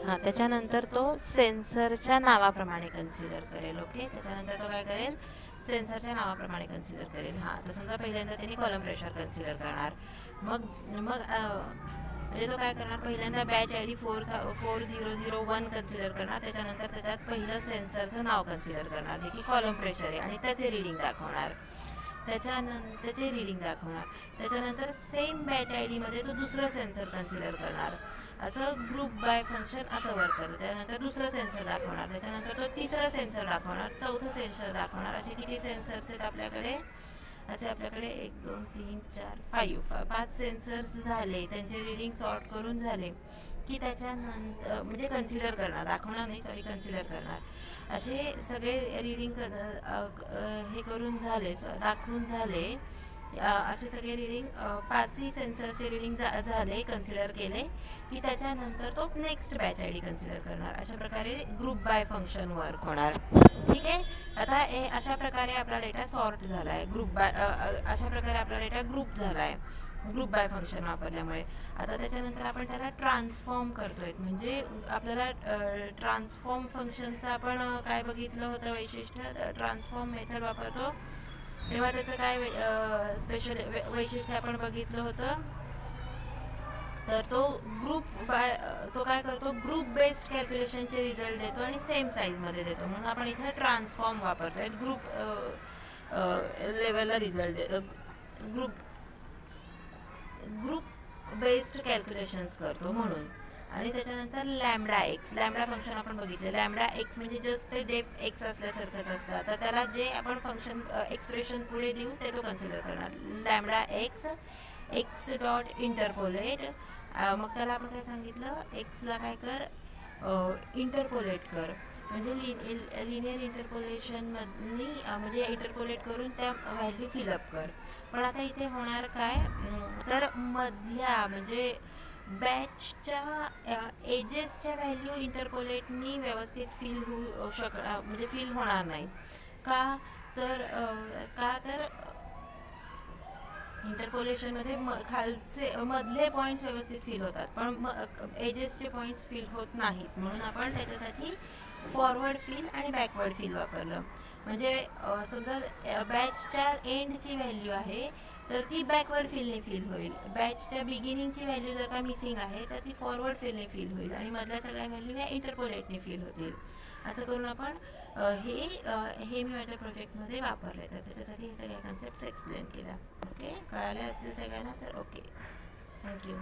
हां, त्याच्यानंतर तो सेन्सरच्या नावाप्रमाणे कन्सिडर करेल. ओके, त्याच्यानंतर तो काय करेल, सेन्सरच्या नावाप्रमाणे कन्सिडर करेल. हां, तर समजा पहिल्यांदा त्यांनी कॉलम प्रेशर कन्सिडर करणार. मग मग म्हणजे तो काय करणार, पहिल्यांदा बॅच आय डी 4001 कन्सिडर करणार. त्याच्यानंतर त्याच्यात पहिलं सेन्सरचं नाव कन्सिडर करणार, जे की कॉलम प्रेशर आहे, आणि त्याचे रीडिंग दाखवणार. त्याचे रीडिंग दाखवणार. त्याच्यानंतर सेम बॅच आय डीमध्ये तो दुसरं सेन्सर कन्सिडर करणार. असं ग्रुप बाय फंक्शन असं वर्क करतं. त्यानंतर दुसरं सेन्सर दाखवणार. त्याच्यानंतर तो तिसरं सेन्सर दाखवणार, चौथं सेन्सर दाखवणार. असे किती सेन्सर्स आहेत आपल्याकडे, असे आपल्याकडे 1 2 3 4 5 सेन्सर्स झाले. त्यांचे रीडिंग सॉर्ट करून झाले की त्याच्यानंतर म्हणजे कन्सिडर करणार, दाखवणार नाही, सॉरी, कन्सिडर करणार. असे सगळे रीडिंग हे करून झाले, दाखवून झाले. असे सगळे रीडिंग 5ही सेन्सरचे रीडिंग झाले, कन्सिडर केले की त्याच्यानंतर तो next batch I D consider करणार. अशा प्रकारे ग्रुप बाय फंक्शन वर्क होणार. ठीक आहे. आता अशा प्रकारे आपला डेटा सॉर्ट झाला आहे, ग्रुप बाय अशा प्रकारे आपला डेटा ग्रुप झाला आहे ग्रुप बाय फंक्शन वापरल्यामुळे. आता त्याच्यानंतर आपण त्याला ट्रान्सफॉर्म करतोय. म्हणजे आपल्याला ट्रान्सफॉर्म फंक्शनचं आपण काय बघितलं होतं वैशिष्ट्य, ट्रान्सफॉर्म मेथड वापरतो तेव्हा त्याचं काय स्पेशल वैशिष्ट्य आपण बघितलं होतं. तर तो तो काय करतो, ग्रुप बेस्ड कॅल्क्युलेशनचे रिझल्ट देतो आणि सेम साईजमध्ये देतो. म्हणून आपण इथे ट्रान्सफॉर्म वापरतोय, ग्रुप लेवलला रिझल्ट ग्रुप बेस्ड कॅल्क्युलेशन्स करतो म्हणून. आणि त्याच्यानंतर लॅम्बडा फंक्शन आपण बघितलं. लॅम्बडा एक्स म्हणजे जस्ट ते डेफ एक्स असल्यासारखंच असतं. तर त्याला जे आपण फंक्शन एक्सप्रेशन पुढे देऊ ते तो कन्सिडर करणार. Lambda x dot interpolate. मग त्याला आपण काय सांगितलं, एक्सला काय कर, इंटरपोलेट कर. म्हणजे लिनियर इंटरपोलेशनमधली म्हणजे इंटरपोलेट करून त्या व्हॅल्यू फिलअप कर. पण आता इथे होणार काय, तर मधल्या म्हणजे बॅचच्या एजेसच्या व्हॅल्यू इंटरपोलेटनी व्यवस्थित फिल होऊ म्हणजे फिल होणार नाही. का तर इंटरपोलेशनमध्ये खालचे मधले पॉईंट्स व्यवस्थित फिल होतात, पण एजेसचे पॉईंट्स फिल होत नाहीत. म्हणून आपण त्याच्यासाठी फॉरवर्ड फिल आणि बॅकवर्ड फिल वापरलं. म्हणजे समजा बॅचच्या एंडची व्हॅल्यू आहे तर ती बॅकवर्ड फिलने फिल होईल. बॅचच्या बिगिनिंगची व्हॅल्यू जर का मिसिंग आहे तर ती फॉरवर्ड फिलने फिल होईल, आणि मधल्या सगळ्या व्हॅल्यू ह्या इंटरपोलेटने फिल होतील. असं करून आपण हे मी माझ्या प्रोजेक्टमध्ये वापरले. तर त्याच्यासाठी हे सगळ्या कन्सेप्ट्स एक्सप्लेन केल्या. ओके, कळाल्या असतील सगळ्यांना तर ओके, थँक्यू.